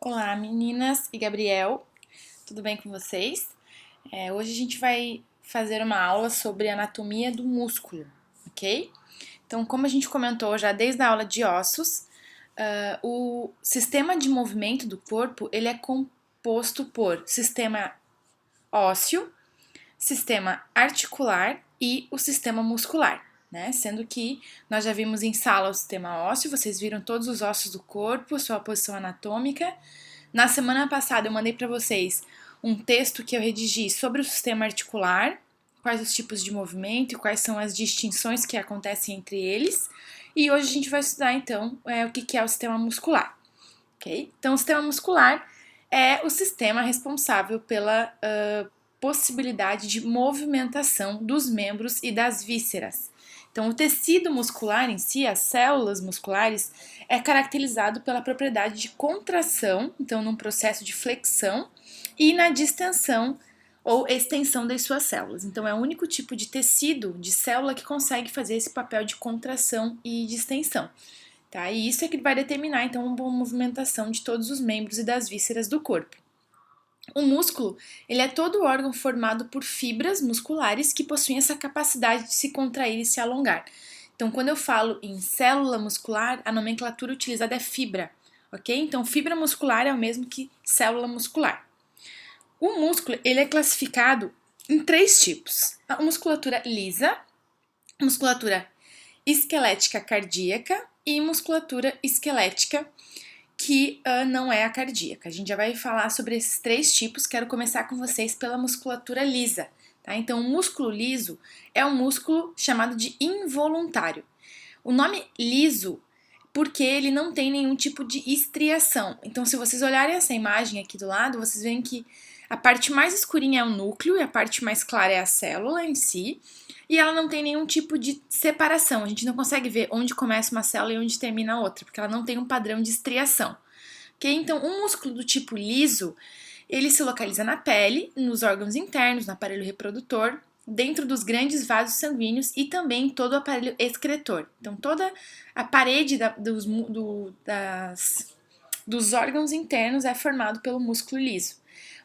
Olá, meninas e Gabriel, tudo bem com vocês? Hoje a gente vai fazer uma aula sobre anatomia do músculo, ok? Então, como a gente comentou já desde a aula de ossos, o sistema de movimento do corpo ele é composto por sistema ósseo, sistema articular e o sistema muscular, né? Sendo que nós já vimos em sala o sistema ósseo, vocês viram todos os ossos do corpo, sua posição anatômica. Na semana passada eu mandei para vocês um texto que eu redigi sobre o sistema articular, quais os tipos de movimento e quais são as distinções que acontecem entre eles. E hoje a gente vai estudar então o que é o sistema muscular, ok? Então, o sistema muscular é o sistema responsável pela possibilidade de movimentação dos membros e das vísceras. Então, o tecido muscular em si, as células musculares, é caracterizado pela propriedade de contração, então, num processo de flexão, e na distensão ou extensão das suas células. Então, é o único tipo de tecido, de célula, que consegue fazer esse papel de contração e de extensão. Tá? E isso é que vai determinar, então, uma boa movimentação de todos os membros e das vísceras do corpo. O músculo, ele é todo órgão formado por fibras musculares que possuem essa capacidade de se contrair e se alongar. Então, quando eu falo em célula muscular, a nomenclatura utilizada é fibra, ok? Então, fibra muscular é o mesmo que célula muscular. O músculo, ele é classificado em três tipos: a musculatura lisa, musculatura esquelética cardíaca e musculatura esquelética que não é a cardíaca. A gente já vai falar sobre esses três tipos. Quero começar com vocês pela musculatura lisa. Tá? Então, o músculo liso é um músculo chamado de involuntário. O nome liso porque ele não tem nenhum tipo de estriação. Então, se vocês olharem essa imagem aqui do lado, vocês veem que a parte mais escurinha é o núcleo e a parte mais clara é a célula em si. E ela não tem nenhum tipo de separação. A gente não consegue ver onde começa uma célula e onde termina a outra, porque ela não tem um padrão de estriação. Okay? Então, um músculo do tipo liso, ele se localiza na pele, nos órgãos internos, no aparelho reprodutor, dentro dos grandes vasos sanguíneos e também todo o aparelho excretor. Então, toda a parede dos órgãos internos é formado pelo músculo liso.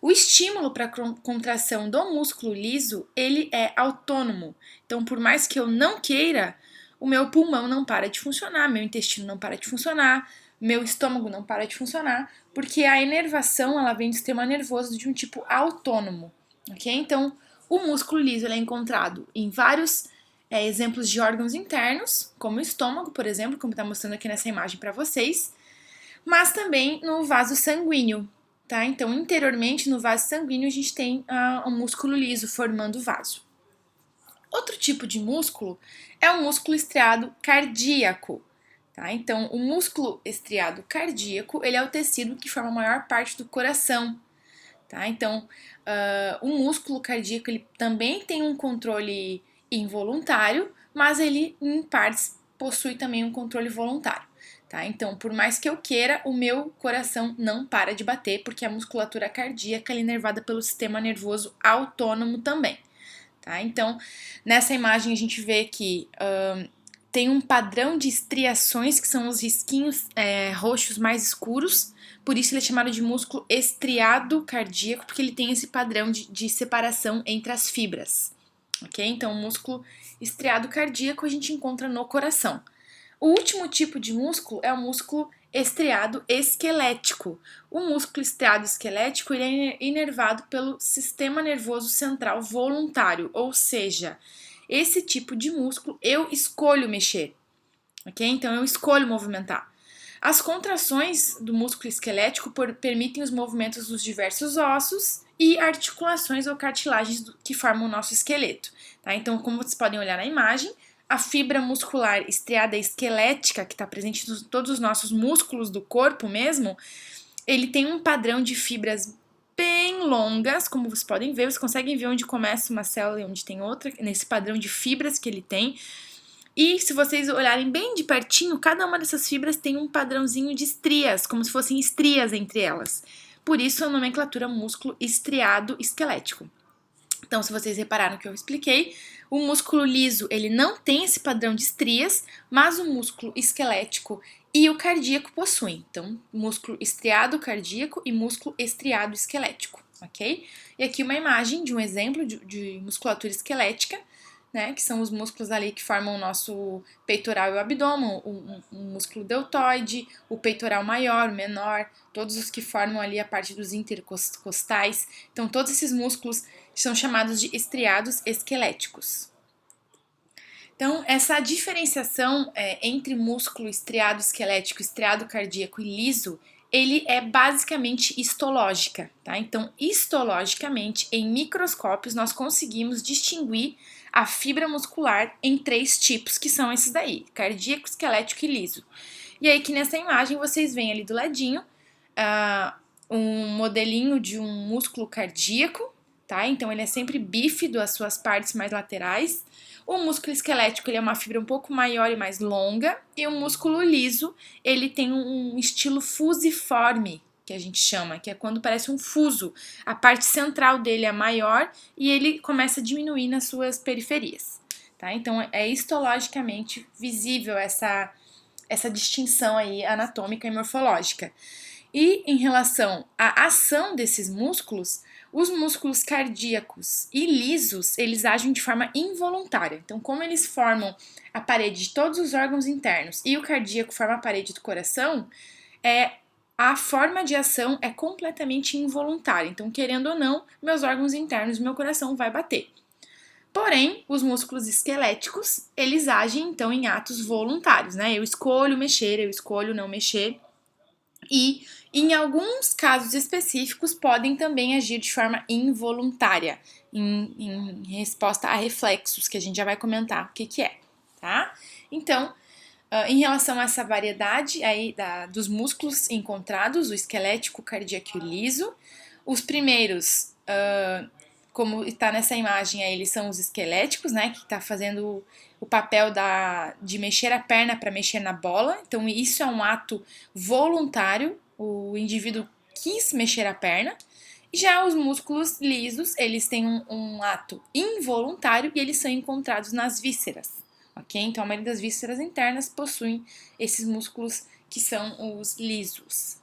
O estímulo para a contração do músculo liso, ele é autônomo. Então, por mais que eu não queira, o meu pulmão não para de funcionar, meu intestino não para de funcionar, meu estômago não para de funcionar, porque a inervação ela vem do sistema nervoso de um tipo autônomo, ok? Então, o músculo liso é encontrado em vários exemplos de órgãos internos, como o estômago, por exemplo, como está mostrando aqui nessa imagem para vocês, mas também no vaso sanguíneo, tá? Então, interiormente no vaso sanguíneo a gente tem o músculo liso formando o vaso. Outro tipo de músculo é o músculo estriado cardíaco, tá? Então, o músculo estriado cardíaco, ele é o tecido que forma a maior parte do coração, tá? Então, o músculo cardíaco, ele também tem um controle involuntário, mas ele, em partes, possui também um controle voluntário. Tá? Então, por mais que eu queira, o meu coração não para de bater, porque a musculatura cardíaca é inervada pelo sistema nervoso autônomo também. Tá? Então, nessa imagem a gente vê que tem um padrão de estriações, que são os risquinhos roxos mais escuros, por isso ele é chamado de músculo estriado cardíaco, porque ele tem esse padrão de separação entre as fibras. Ok? Então, o músculo estriado cardíaco a gente encontra no coração. O último tipo de músculo é o músculo estriado esquelético. O músculo estriado esquelético ele é inervado pelo sistema nervoso central voluntário, ou seja, esse tipo de músculo eu escolho mexer, ok? Então eu escolho movimentar. As contrações do músculo esquelético permitem os movimentos dos diversos ossos e articulações ou cartilagens que formam o nosso esqueleto. Tá? Então, como vocês podem olhar na imagem, a fibra muscular estriada esquelética, que está presente em todos os nossos músculos do corpo mesmo, ele tem um padrão de fibras bem longas, como vocês podem ver, vocês conseguem ver onde começa uma célula e onde tem outra, nesse padrão de fibras que ele tem. E se vocês olharem bem de pertinho, cada uma dessas fibras tem um padrãozinho de estrias, como se fossem estrias entre elas. Por isso a nomenclatura músculo estriado esquelético. Então, se vocês repararam que eu expliquei, O músculo liso, ele não tem esse padrão de estrias, mas o músculo esquelético e o cardíaco possuem. Então, músculo estriado cardíaco e músculo estriado esquelético, ok? E aqui uma imagem de um exemplo de musculatura esquelética, né, que são os músculos ali que formam o nosso peitoral e o abdômen, o músculo deltoide, o peitoral maior, o menor, todos os que formam ali a parte dos intercostais. Então, todos esses músculos são chamados de estriados esqueléticos. Então, essa diferenciação entre músculo estriado esquelético, estriado cardíaco e liso, ele é basicamente histológica, tá? Então, histologicamente, em microscópios, nós conseguimos distinguir a fibra muscular em 3 tipos, que são esses daí, cardíaco, esquelético e liso. E aí, que nessa imagem, vocês veem ali do ladinho, um modelinho de um músculo cardíaco, tá? Então, ele é sempre bífido, as suas partes mais laterais. O músculo esquelético, ele é uma fibra um pouco maior e mais longa, e o músculo liso, ele tem um estilo fusiforme, que a gente chama, que é quando parece um fuso. A parte central dele é maior e ele começa a diminuir nas suas periferias, tá? Então, é histologicamente visível essa distinção aí anatômica e morfológica. E em relação à ação desses músculos, os músculos cardíacos e lisos, eles agem de forma involuntária. Então, como eles formam a parede de todos os órgãos internos e o cardíaco forma a parede do coração, a forma de ação é completamente involuntária. Então, querendo ou não, meus órgãos internos e meu coração vai bater. Porém, os músculos esqueléticos, eles agem, então, em atos voluntários, né? Eu escolho mexer, eu escolho não mexer. E, em alguns casos específicos, podem também agir de forma involuntária, em resposta a reflexos, que a gente já vai comentar o que é, tá? Então, em relação a essa variedade aí dos músculos encontrados, o esquelético, o cardíaco e o liso, os primeiros, como está nessa imagem aí, eles são os esqueléticos, né, que está fazendo o papel de mexer a perna para mexer na bola. Então, isso é um ato voluntário, o indivíduo quis mexer a perna. Já os músculos lisos, eles têm um ato involuntário e eles são encontrados nas vísceras, ok? Então, a maioria das vísceras internas possuem esses músculos que são os lisos.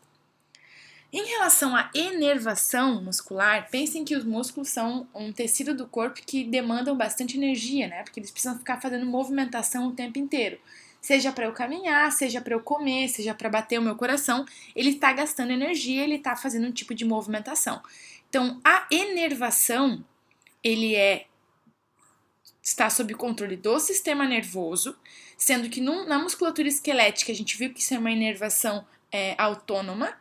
Em relação à inervação muscular, pensem que os músculos são um tecido do corpo que demandam bastante energia, né? Porque eles precisam ficar fazendo movimentação o tempo inteiro. Seja para eu caminhar, seja para eu comer, seja para bater o meu coração, ele está gastando energia, ele está fazendo um tipo de movimentação. Então, a inervação, ele está sob controle do sistema nervoso, sendo que na musculatura esquelética a gente viu que isso é uma inervação autônoma.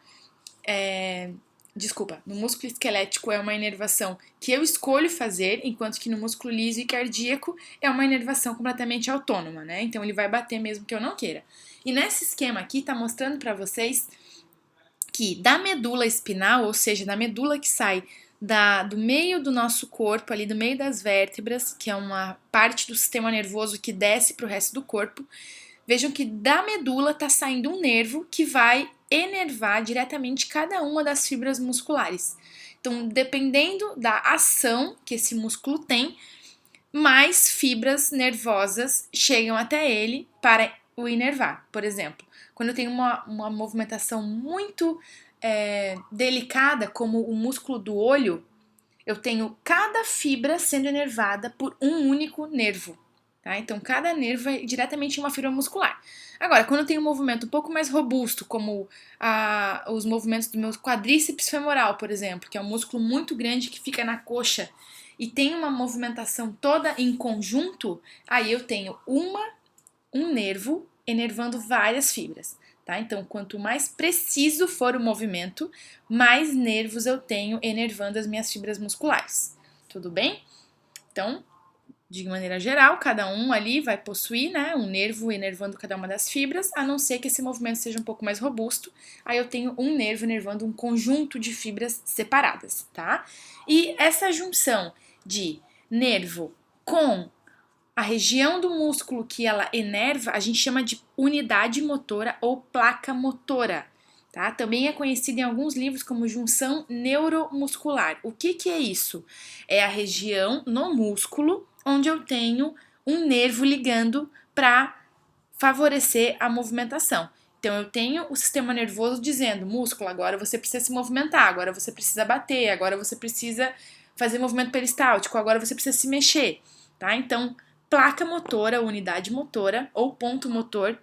No músculo esquelético é uma inervação que eu escolho fazer, enquanto que no músculo liso e cardíaco é uma inervação completamente autônoma, né? Então ele vai bater mesmo que eu não queira. E nesse esquema aqui tá mostrando para vocês que da medula espinal, ou seja, da medula que sai do meio do nosso corpo, ali do meio das vértebras, que é uma parte do sistema nervoso que desce para o resto do corpo, vejam que da medula tá saindo um nervo que vai enervar diretamente cada uma das fibras musculares. Então, dependendo da ação que esse músculo tem, mais fibras nervosas chegam até ele para o inervar. Por exemplo, quando eu tenho uma movimentação muito delicada, como o músculo do olho, eu tenho cada fibra sendo inervada por um único nervo. Tá? Então, cada nervo é diretamente uma fibra muscular. Agora, quando eu tenho um movimento um pouco mais robusto, como os movimentos do meu quadríceps femoral, por exemplo, que é um músculo muito grande que fica na coxa e tem uma movimentação toda em conjunto, aí eu tenho um nervo enervando várias fibras. Tá? Então, quanto mais preciso for o movimento, mais nervos eu tenho enervando as minhas fibras musculares. Tudo bem? Então, de maneira geral, cada um ali vai possuir, né, um nervo enervando cada uma das fibras, a não ser que esse movimento seja um pouco mais robusto. Aí eu tenho um nervo enervando um conjunto de fibras separadas, tá? E essa junção de nervo com a região do músculo que ela enerva, a gente chama de unidade motora ou placa motora, tá? Também é conhecida em alguns livros como junção neuromuscular. O que é isso? É a região no músculo onde eu tenho um nervo ligando para favorecer a movimentação. Então, eu tenho o sistema nervoso dizendo, músculo, agora você precisa se movimentar, agora você precisa bater, agora você precisa fazer movimento peristáltico, agora você precisa se mexer, tá? Então, placa motora, unidade motora ou ponto motor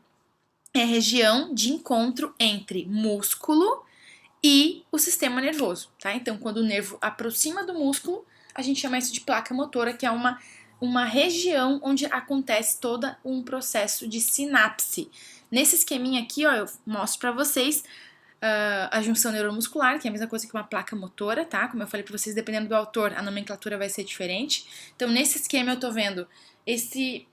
é a região de encontro entre músculo e o sistema nervoso, tá? Então, quando o nervo aproxima do músculo, a gente chama isso de placa motora, que é uma região onde acontece todo um processo de sinapse. Nesse esqueminha aqui, ó, eu mostro pra vocês a junção neuromuscular, que é a mesma coisa que uma placa motora, tá? Como eu falei pra vocês, dependendo do autor, a nomenclatura vai ser diferente. Então, nesse esquema eu tô vendo esse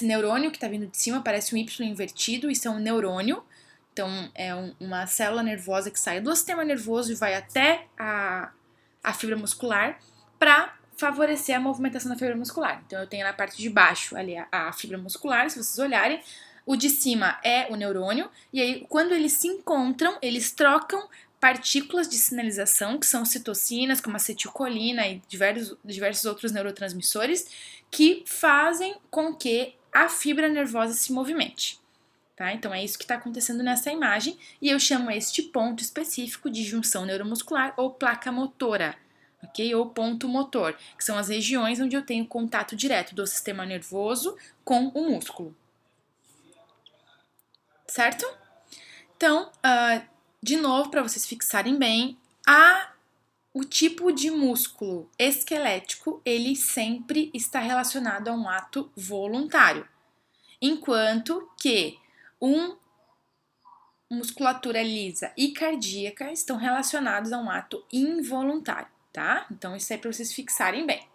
neurônio que tá vindo de cima, parece um Y invertido, isso é um neurônio. Então, é uma célula nervosa que sai do sistema nervoso e vai até a fibra muscular para favorecer a movimentação da fibra muscular. Então, eu tenho na parte de baixo ali a fibra muscular, se vocês olharem. O de cima é o neurônio, e aí, quando eles se encontram, eles trocam partículas de sinalização, que são citocinas, como acetilcolina e diversos outros neurotransmissores, que fazem com que a fibra nervosa se movimente. Tá? Então, é isso que está acontecendo nessa imagem, e eu chamo este ponto específico de junção neuromuscular ou placa motora, ok? Ou ponto motor, que são as regiões onde eu tenho contato direto do sistema nervoso com o músculo. Certo? Então, de novo, para vocês fixarem bem, o tipo de músculo esquelético, ele sempre está relacionado a um ato voluntário, enquanto que musculatura lisa e cardíaca estão relacionados a um ato involuntário, tá? Então, isso aí para vocês fixarem bem.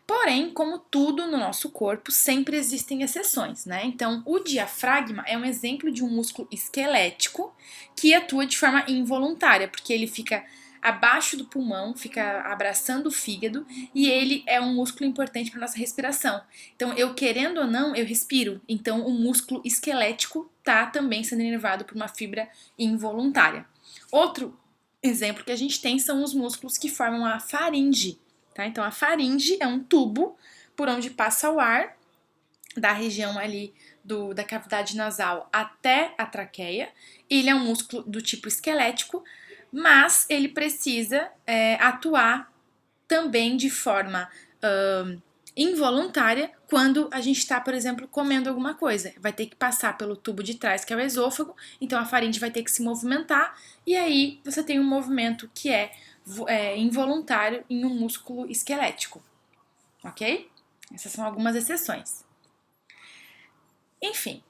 Porém, como tudo no nosso corpo, sempre existem exceções, né? Então, o diafragma é um exemplo de um músculo esquelético que atua de forma involuntária, porque ele fica abaixo do pulmão, fica abraçando o fígado, e ele é um músculo importante para nossa respiração. Então, eu querendo ou não, eu respiro. Então, o músculo esquelético tá também sendo inervado por uma fibra involuntária. Outro exemplo que a gente tem são os músculos que formam a faringe. Tá? Então, a faringe é um tubo por onde passa o ar da região ali da cavidade nasal até a traqueia. Ele é um músculo do tipo esquelético, mas ele precisa atuar também de forma involuntária quando a gente está, por exemplo, comendo alguma coisa. Vai ter que passar pelo tubo de trás, que é o esôfago, então a faringe vai ter que se movimentar, e aí você tem um movimento que é involuntário em um músculo esquelético, ok? Essas são algumas exceções. Enfim,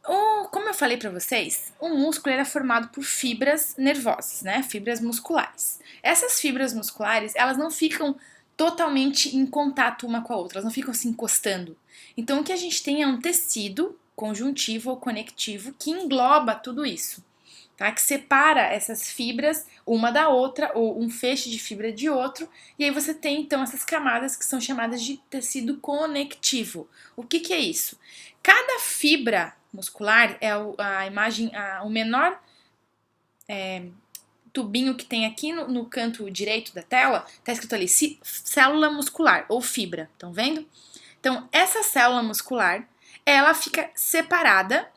como eu falei para vocês, o músculo era formado por fibras nervosas, né? Fibras musculares. Essas fibras musculares, elas não ficam totalmente em contato uma com a outra, elas não ficam se encostando. Então, o que a gente tem é um tecido conjuntivo ou conectivo que engloba tudo isso. Tá? Que separa essas fibras uma da outra, ou um feixe de fibra de outro, e aí você tem então essas camadas que são chamadas de tecido conectivo. O que é isso? Cada fibra muscular é o menor tubinho que tem aqui no canto direito da tela, tá escrito ali célula muscular ou fibra, estão vendo? Então, essa célula muscular, ela fica separada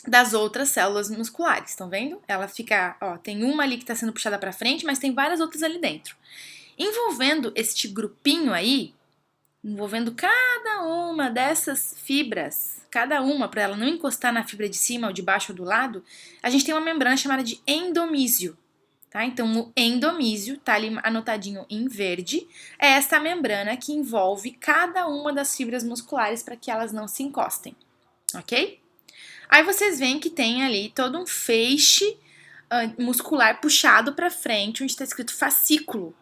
das outras células musculares, estão vendo? Ela fica, tem uma ali que está sendo puxada para frente, mas tem várias outras ali dentro. Envolvendo este grupinho aí, envolvendo cada uma dessas fibras, cada uma para ela não encostar na fibra de cima ou de baixo ou do lado, a gente tem uma membrana chamada de endomísio. Tá? Então, o endomísio, tá ali anotadinho em verde, é essa membrana que envolve cada uma das fibras musculares para que elas não se encostem, ok? Aí vocês veem que tem ali todo um feixe muscular puxado para frente, onde está escrito fascículo.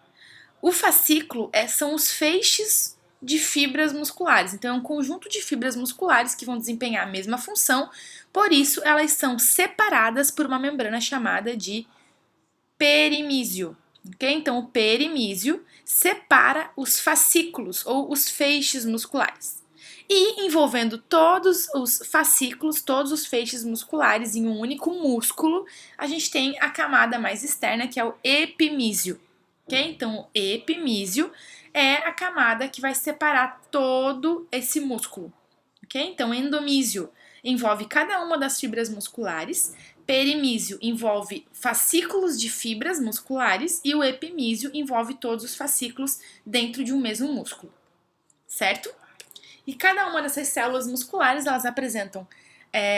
O fascículo são os feixes de fibras musculares. Então, é um conjunto de fibras musculares que vão desempenhar a mesma função, por isso elas são separadas por uma membrana chamada de perimísio. Okay? Então, o perimísio separa os fascículos ou os feixes musculares. E envolvendo todos os fascículos, todos os feixes musculares em um único músculo, a gente tem a camada mais externa, que é o epimísio. Okay? Então, o epimísio é a camada que vai separar todo esse músculo, ok? Então, endomísio envolve cada uma das fibras musculares, perimísio envolve fascículos de fibras musculares e o epimísio envolve todos os fascículos dentro de um mesmo músculo, certo? E cada uma dessas células musculares, elas apresentam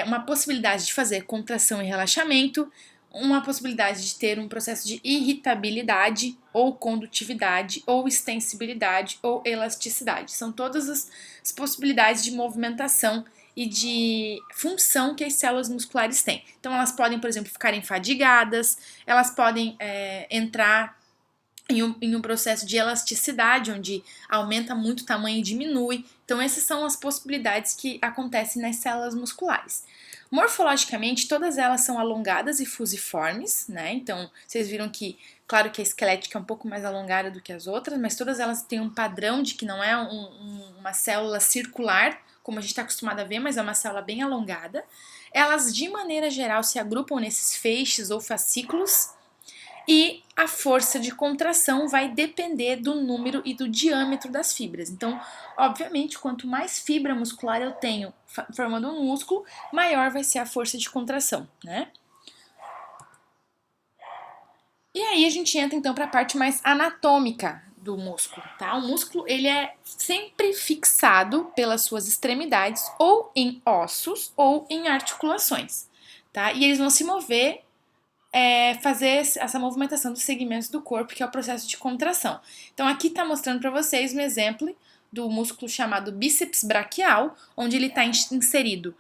uma possibilidade de fazer contração e relaxamento, uma possibilidade de ter um processo de irritabilidade, ou condutividade, ou extensibilidade, ou elasticidade. São todas as possibilidades de movimentação e de função que as células musculares têm. Então, elas podem, por exemplo, ficarem fadigadas, elas podem entrar em um processo de elasticidade, onde aumenta muito o tamanho e diminui. Então, essas são as possibilidades que acontecem nas células musculares. Morfologicamente, todas elas são alongadas e fusiformes, né? Então, vocês viram que, claro que a esquelética é um pouco mais alongada do que as outras, mas todas elas têm um padrão de que não é uma célula circular, como a gente está acostumado a ver, mas é uma célula bem alongada. Elas, de maneira geral, se agrupam nesses feixes ou fascículos, e a força de contração vai depender do número e do diâmetro das fibras. Então, obviamente, quanto mais fibra muscular eu tenho formando um músculo, maior vai ser a força de contração, né? E aí a gente entra então para a parte mais anatômica do músculo, tá? O músculo, ele é sempre fixado pelas suas extremidades ou em ossos ou em articulações, tá? E eles vão se mover fazer essa movimentação dos segmentos do corpo, que é o processo de contração. Então, aqui está mostrando para vocês um exemplo do músculo chamado bíceps braquial, onde ele está inserido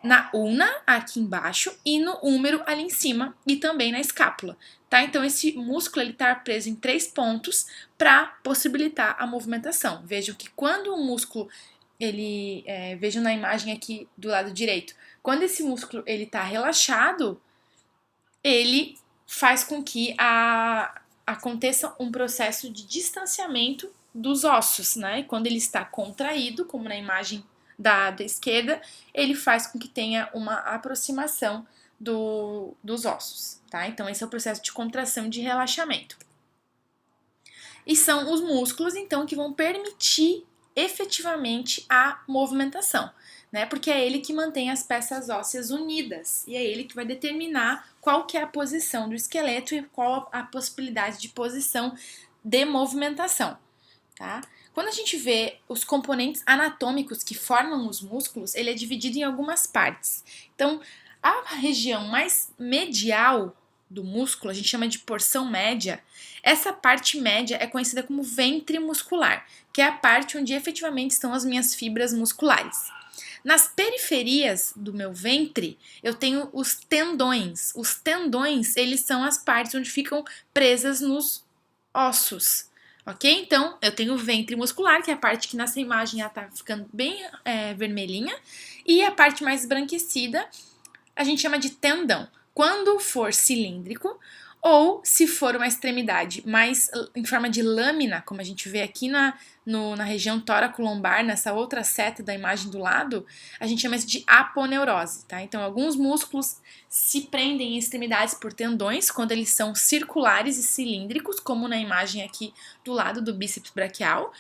na ulna, aqui embaixo, e no húmero ali em cima, e também na escápula. Tá? Então, esse músculo está preso em 3 pontos para possibilitar a movimentação. Vejam que quando o músculo, vejam na imagem aqui do lado direito, quando esse músculo está relaxado, ele faz com que aconteça um processo de distanciamento dos ossos, né? E quando ele está contraído, como na imagem da esquerda, ele faz com que tenha uma aproximação dos ossos, tá? Então, esse é o processo de contração e de relaxamento. E são os músculos, então, que vão permitir efetivamente a movimentação, né? Porque é ele que mantém as peças ósseas unidas e é ele que vai determinar qual que é a posição do esqueleto e qual a possibilidade de posição de movimentação, tá? Quando a gente vê os componentes anatômicos que formam os músculos, ele é dividido em algumas partes. Então, a região mais medial do músculo, a gente chama de porção média. Essa parte média é conhecida como ventre muscular, que é a parte onde efetivamente estão as minhas fibras musculares. Nas periferias do meu ventre, eu tenho os tendões. Os tendões, eles são as partes onde ficam presas nos ossos, ok? Então, eu tenho o ventre muscular, que é a parte que nessa imagem ela tá ficando bem vermelhinha, e a parte mais esbranquecida a gente chama de tendão. Quando for cilíndrico, ou se for uma extremidade mais em forma de lâmina, como a gente vê aqui na região tóraco-lombar, nessa outra seta da imagem do lado, a gente chama isso de aponeurose, tá? Então, alguns músculos se prendem em extremidades por tendões, quando eles são circulares e cilíndricos, como na imagem aqui do lado do bíceps braquial,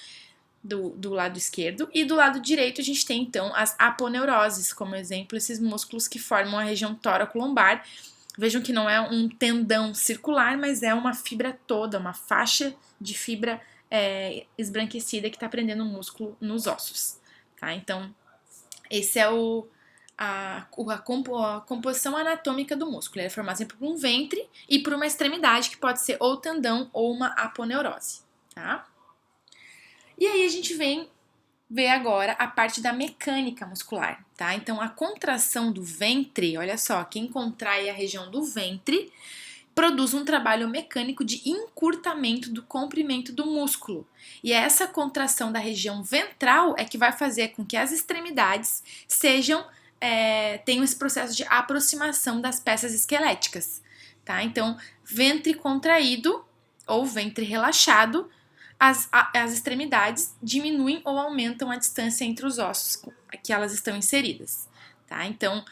do lado esquerdo, e do lado direito a gente tem, então, as aponeuroses, como exemplo, esses músculos que formam a região tóraco-lombar. Vejam que não é um tendão circular, mas é uma fibra toda, uma faixa de fibra esbranquecida que está prendendo o músculo nos ossos, tá? Então, esse é a composição anatômica do músculo. Ele é formado sempre por um ventre e por uma extremidade, que pode ser ou tendão ou uma aponeurose, tá? E aí a gente vem ver agora a parte da mecânica muscular, tá? Então, a contração do ventre, olha só, quem contrai a região do ventre produz um trabalho mecânico de encurtamento do comprimento do músculo. E essa contração da região ventral é que vai fazer com que as extremidades tenham esse processo de aproximação das peças esqueléticas, tá? Então, ventre contraído ou ventre relaxado, as extremidades diminuem ou aumentam a distância entre os ossos que elas estão inseridas, tá? Então,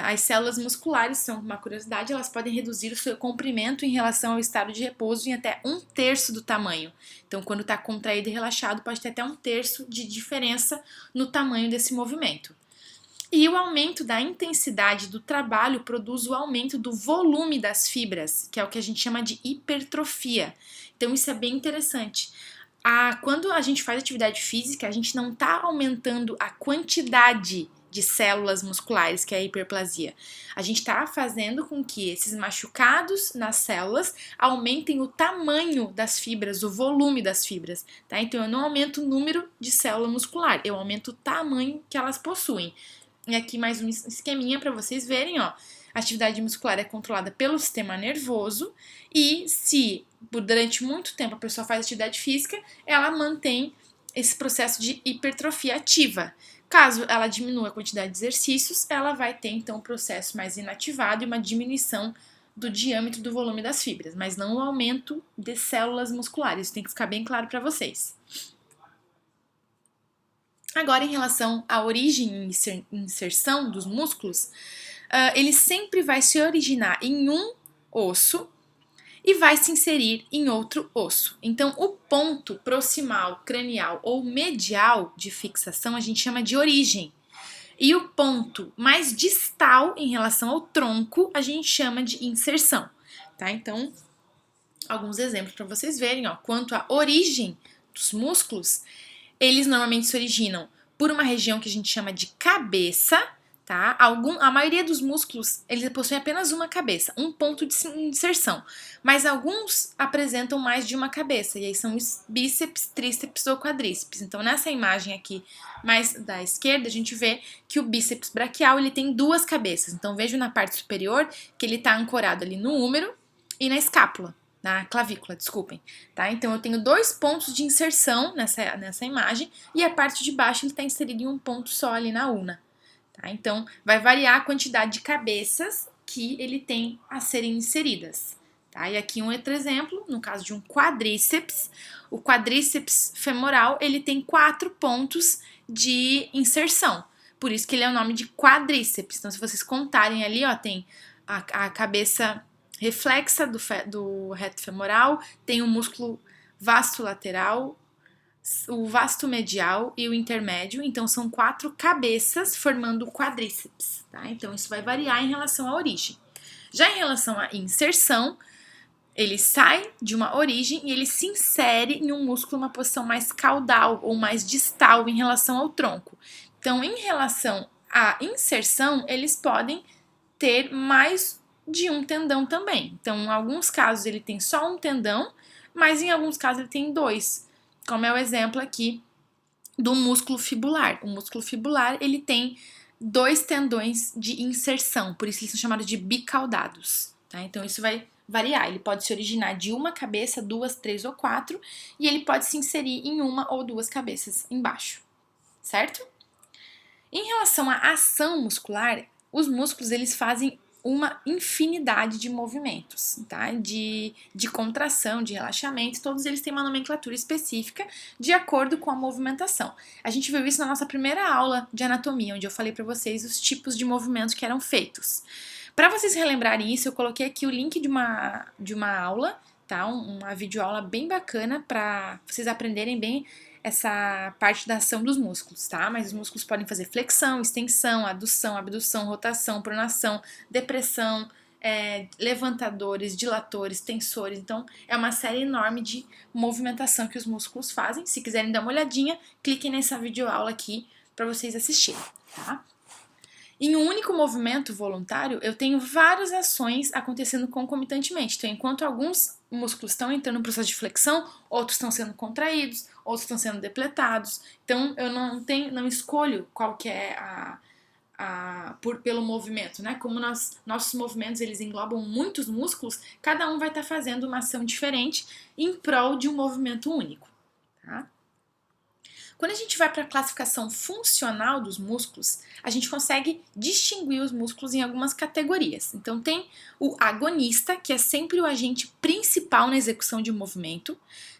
as células musculares, são uma curiosidade, elas podem reduzir o seu comprimento em relação ao estado de repouso em até 1/3 do tamanho. Então, quando está contraído e relaxado, pode ter até 1/3 de diferença no tamanho desse movimento. E o aumento da intensidade do trabalho produz o aumento do volume das fibras, que é o que a gente chama de hipertrofia. Então, isso é bem interessante. Quando a gente faz atividade física, a gente não está aumentando a quantidade de células musculares, que é a hiperplasia. A gente está fazendo com que esses machucados nas células aumentem o tamanho das fibras, o volume das fibras, tá? Então, eu não aumento o número de célula muscular, eu aumento o tamanho que elas possuem. E aqui mais um esqueminha para vocês verem, ó. A atividade muscular é controlada pelo sistema nervoso e se durante muito tempo a pessoa faz atividade física, ela mantém esse processo de hipertrofia ativa. Caso ela diminua a quantidade de exercícios, ela vai ter então um processo mais inativado e uma diminuição do diâmetro do volume das fibras, mas não o aumento de células musculares. Isso tem que ficar bem claro para vocês. Agora, em relação à origem e inserção dos músculos, ele sempre vai se originar em um osso e vai se inserir em outro osso. Então, o ponto proximal, cranial ou medial de fixação a gente chama de origem. E o ponto mais distal em relação ao tronco a gente chama de inserção, tá? Então, alguns exemplos para vocês verem, ó. Quanto à origem dos músculos, eles normalmente se originam por uma região que a gente chama de cabeça, tá? A maioria dos músculos, eles possuem apenas uma cabeça, um ponto de inserção, mas alguns apresentam mais de uma cabeça, e aí são os bíceps, tríceps ou quadríceps. Então, nessa imagem aqui, mais da esquerda, a gente vê que o bíceps braquial, ele tem duas cabeças. Então, vejo na parte superior que ele está ancorado ali no húmero e na escápula. Na clavícula, desculpem, tá? Então, eu tenho dois pontos de inserção nessa imagem e a parte de baixo ele está inserido em um ponto só ali na una, tá? Então, vai variar a quantidade de cabeças que ele tem a serem inseridas, tá? E aqui um outro exemplo, no caso de um quadríceps, o quadríceps femoral, ele tem 4 pontos de inserção, por isso que ele é o nome de quadríceps. Então, se vocês contarem ali, ó, tem a cabeça reflexa do reto femoral, tem o músculo vasto lateral, o vasto medial e o intermédio. Então, são 4 cabeças formando o quadríceps, tá? Então, isso vai variar em relação à origem. Já em relação à inserção, ele sai de uma origem e ele se insere em um músculo numa posição mais caudal ou mais distal em relação ao tronco. Então, em relação à inserção, eles podem ter mais de um tendão também. Então, em alguns casos ele tem só um tendão, mas em alguns casos ele tem 2, como é o exemplo aqui do músculo fibular. O músculo fibular, ele tem 2 tendões de inserção, por isso eles são chamados de bicaudados, tá? Então, isso vai variar, ele pode se originar de uma cabeça, 2, 3 ou 4, e ele pode se inserir em uma ou 2 cabeças embaixo, certo? Em relação à ação muscular, os músculos, eles fazem uma infinidade de movimentos, tá? De contração, de relaxamento, todos eles têm uma nomenclatura específica de acordo com a movimentação. A gente viu isso na nossa primeira aula de anatomia, onde eu falei para vocês os tipos de movimentos que eram feitos. Para vocês relembrarem isso, eu coloquei aqui o link de uma aula, tá? Uma videoaula bem bacana para vocês aprenderem bem essa parte da ação dos músculos, tá? Mas os músculos podem fazer flexão, extensão, adução, abdução, rotação, pronação, depressão, levantadores, dilatores, tensores. Então, é uma série enorme de movimentação que os músculos fazem. Se quiserem dar uma olhadinha, cliquem nessa videoaula aqui para vocês assistirem, tá? Em um único movimento voluntário, eu tenho várias ações acontecendo concomitantemente. Então, enquanto alguns músculos estão entrando no processo de flexão, outros estão sendo contraídos, outros estão sendo depletados. Então, eu não escolho qual que é pelo movimento, né? Como nossos movimentos, eles englobam muitos músculos, cada um vai estar fazendo uma ação diferente em prol de um movimento único, tá? Quando a gente vai para a classificação funcional dos músculos, a gente consegue distinguir os músculos em algumas categorias. Então, tem o agonista, que é sempre o agente principal na execução de um movimento.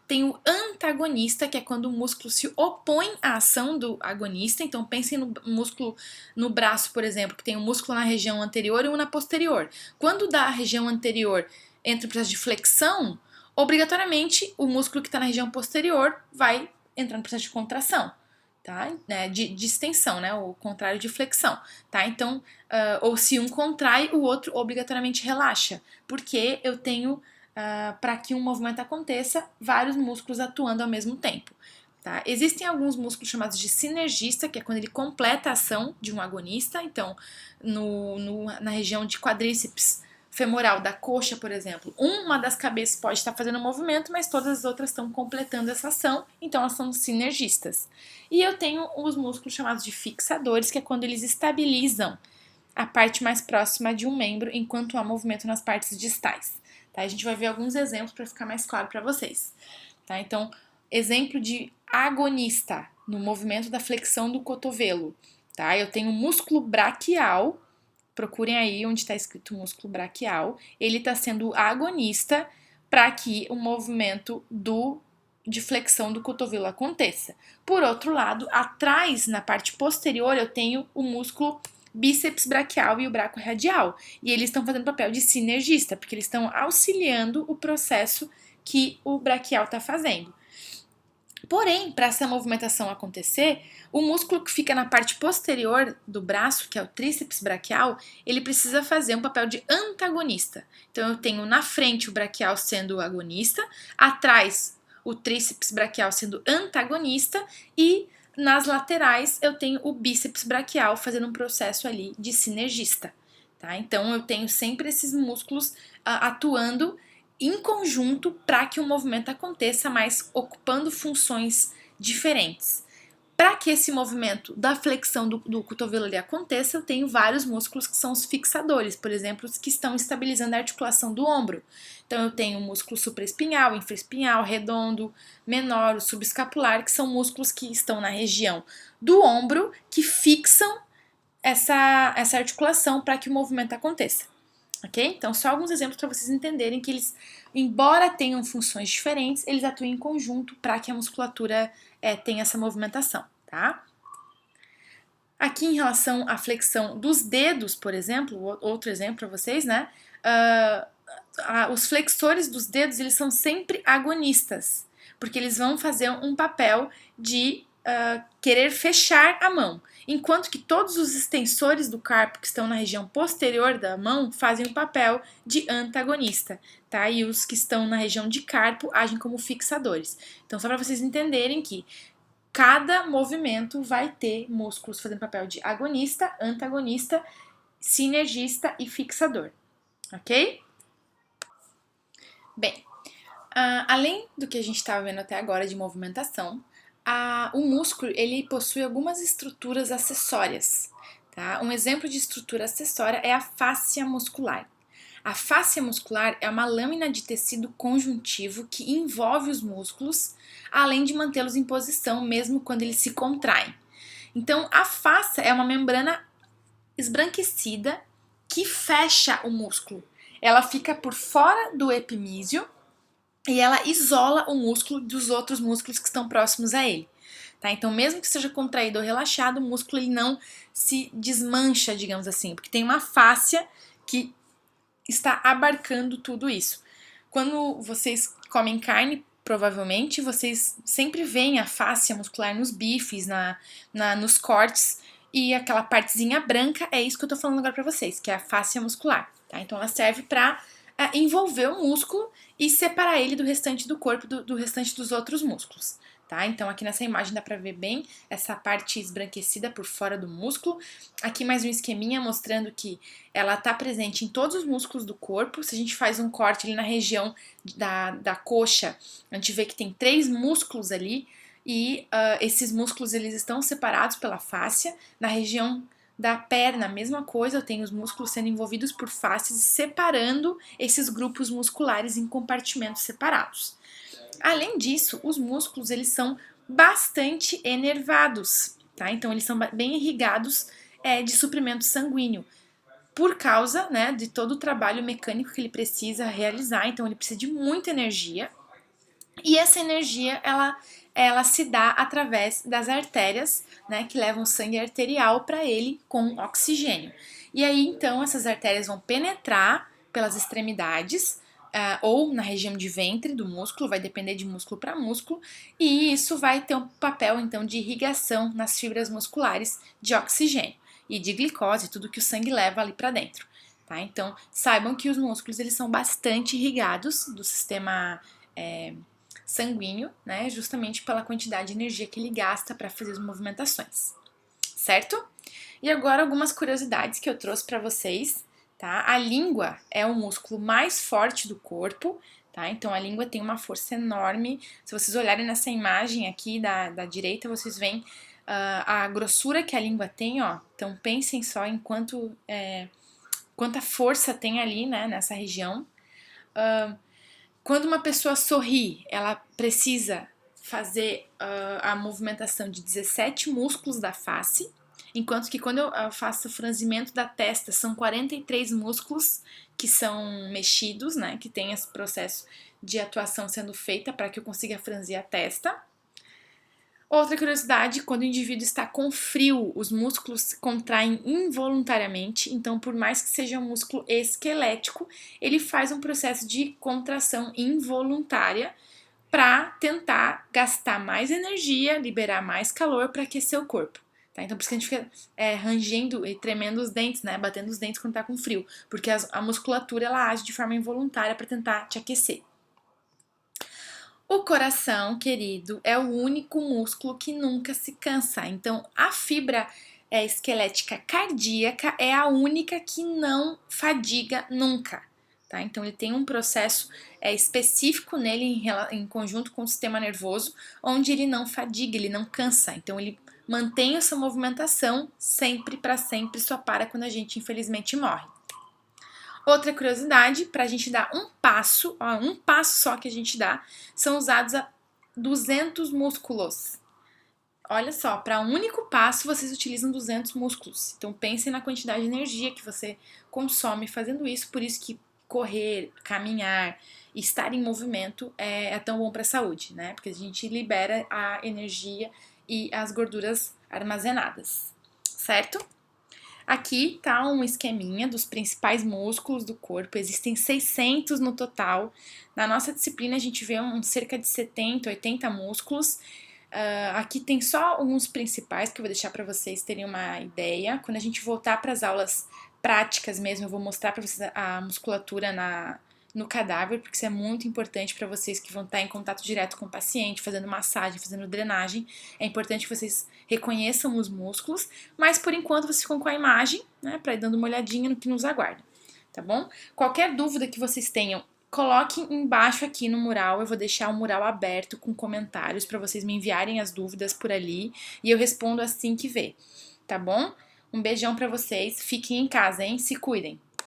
tem o antagonista, que é quando o músculo se opõe à ação do agonista. Então pensem no músculo no braço, por exemplo, que tem um músculo na região anterior e um na posterior. Quando da região anterior entra o processo de flexão, obrigatoriamente o músculo que está na região posterior vai entrar no processo de contração. Tá? De extensão, né? O contrário de flexão, tá? Então, ou se um contrai, o outro obrigatoriamente relaxa, porque eu tenho, para que um movimento aconteça, vários músculos atuando ao mesmo tempo. Tá? Existem alguns músculos chamados de sinergista, que é quando ele completa a ação de um agonista. Então, na região de quadríceps femoral da coxa, por exemplo, uma das cabeças pode estar fazendo um movimento, mas todas as outras estão completando essa ação, então elas são sinergistas. E eu tenho os músculos chamados de fixadores, que é quando eles estabilizam a parte mais próxima de um membro enquanto há movimento nas partes distais. Tá? A gente vai ver alguns exemplos para ficar mais claro para vocês. Tá? Então, exemplo de agonista no movimento da flexão do cotovelo. Tá? Eu tenho o músculo braquial. Procurem aí onde está escrito músculo braquial. Ele está sendo agonista para que o movimento de flexão do cotovelo aconteça. Por outro lado, atrás, na parte posterior, eu tenho o músculo bíceps braquial e o braquioradial. E eles estão fazendo papel de sinergista, porque eles estão auxiliando o processo que o braquial está fazendo. Porém, para essa movimentação acontecer, o músculo que fica na parte posterior do braço, que é o tríceps braquial, ele precisa fazer um papel de antagonista. Então, eu tenho na frente o braquial sendo o agonista, atrás o tríceps braquial sendo antagonista e nas laterais eu tenho o bíceps braquial fazendo um processo ali de sinergista. Tá? Então, eu tenho sempre esses músculos atuando em conjunto para que o movimento aconteça, mas ocupando funções diferentes. Para que esse movimento da flexão do cotovelo ali aconteça, eu tenho vários músculos que são os fixadores, por exemplo, os que estão estabilizando a articulação do ombro. Então, eu tenho o músculo supraespinhal, infraespinhal, redondo, menor, o subescapular, que são músculos que estão na região do ombro, que fixam essa articulação para que o movimento aconteça. Ok? Então, só alguns exemplos para vocês entenderem que eles, embora tenham funções diferentes, eles atuam em conjunto para que a musculatura tenha essa movimentação, tá? Aqui em relação à flexão dos dedos, por exemplo, outro exemplo para vocês, né? Os flexores dos dedos, eles são sempre agonistas, porque eles vão fazer um papel de querer fechar a mão, enquanto que todos os extensores do carpo que estão na região posterior da mão fazem o papel de antagonista, tá? E os que estão na região de carpo agem como fixadores. Então, só para vocês entenderem que cada movimento vai ter músculos fazendo papel de agonista, antagonista, sinergista e fixador, ok? Bem, além do que a gente estava vendo até agora de movimentação, o músculo ele possui algumas estruturas acessórias. Tá? Um exemplo de estrutura acessória é a fáscia muscular. A fáscia muscular é uma lâmina de tecido conjuntivo que envolve os músculos, além de mantê-los em posição mesmo quando eles se contraem. Então, a fáscia é uma membrana esbranquecida que fecha o músculo. Ela fica por fora do epimísio e ela isola o músculo dos outros músculos que estão próximos a ele. Tá? Então, mesmo que seja contraído ou relaxado, o músculo ele não se desmancha, digamos assim, porque tem uma fáscia que está abarcando tudo isso. Quando vocês comem carne, provavelmente, vocês sempre veem a fáscia muscular nos bifes, nos cortes, e aquela partezinha branca é isso que eu tô falando agora pra vocês, que é a fáscia muscular. Tá? Então, ela serve para envolver o músculo e separar ele do restante do corpo, do restante dos outros músculos. Tá? Então, aqui nessa imagem dá pra ver bem essa parte esbranquecida por fora do músculo. Aqui mais um esqueminha mostrando que ela tá presente em todos os músculos do corpo. Se a gente faz um corte ali na região da coxa, a gente vê que tem 3 músculos ali e esses músculos eles estão separados pela fáscia. Na região da perna, a mesma coisa, eu tenho os músculos sendo envolvidos por fáscias e separando esses grupos musculares em compartimentos separados. Além disso, os músculos eles são bastante enervados, tá? Então eles são bem irrigados de suprimento sanguíneo, por causa, né, de todo o trabalho mecânico que ele precisa realizar. Então ele precisa de muita energia E essa energia, ela se dá através das artérias, né, que levam sangue arterial para ele com oxigênio. E aí, então, essas artérias vão penetrar pelas extremidades, ou na região de ventre do músculo, vai depender de músculo para músculo, e isso vai ter um papel, então, de irrigação nas fibras musculares de oxigênio e de glicose, tudo que o sangue leva ali para dentro. Tá? Então, saibam que os músculos eles são bastante irrigados do sistema sanguíneo, né, justamente pela quantidade de energia que ele gasta para fazer as movimentações, certo? E agora algumas curiosidades que eu trouxe para vocês, tá? A língua é o músculo mais forte do corpo, tá? Então a língua tem uma força enorme. Se vocês olharem nessa imagem aqui da direita, vocês veem a grossura que a língua tem, ó. Então pensem só em quanta força tem ali, né, nessa região. Quando uma pessoa sorri, ela precisa fazer a movimentação de 17 músculos da face, enquanto que quando eu faço o franzimento da testa, são 43 músculos que são mexidos, né, que tem esse processo de atuação sendo feita para que eu consiga franzir a testa. Outra curiosidade, quando o indivíduo está com frio, os músculos se contraem involuntariamente, então por mais que seja um músculo esquelético, ele faz um processo de contração involuntária para tentar gastar mais energia, liberar mais calor para aquecer o corpo. Tá? Então por isso que a gente fica rangendo e tremendo os dentes, né? Batendo os dentes quando está com frio, porque a musculatura ela age de forma involuntária para tentar te aquecer. O coração, querido, é o único músculo que nunca se cansa. Então, a fibra esquelética cardíaca é a única que não fadiga nunca. Tá? Então, ele tem um processo específico nele em conjunto com o sistema nervoso, onde ele não fadiga, ele não cansa. Então, ele mantém a sua movimentação sempre para sempre, só para quando a gente infelizmente morre. Outra curiosidade, para a gente dar um passo só que a gente dá, são usados 200 músculos. Olha só, para um único passo vocês utilizam 200 músculos. Então pensem na quantidade de energia que você consome fazendo isso, por isso que correr, caminhar, estar em movimento é tão bom para a saúde, né? Porque a gente libera a energia e as gorduras armazenadas, certo? Aqui tá um esqueminha dos principais músculos do corpo, existem 600 no total. Na nossa disciplina a gente vê cerca de 70, 80 músculos. Aqui tem só alguns principais que eu vou deixar para vocês terem uma ideia. Quando a gente voltar para as aulas práticas mesmo, eu vou mostrar para vocês a musculatura no cadáver, porque isso é muito importante para vocês que vão estar em contato direto com o paciente, fazendo massagem, fazendo drenagem. É importante que vocês reconheçam os músculos, mas por enquanto vocês ficam com a imagem, né, para ir dando uma olhadinha no que nos aguarda, tá bom? Qualquer dúvida que vocês tenham, coloquem embaixo aqui no mural, eu vou deixar o mural aberto com comentários para vocês me enviarem as dúvidas por ali e eu respondo assim que ver, tá bom? Um beijão para vocês, fiquem em casa, hein? Se cuidem!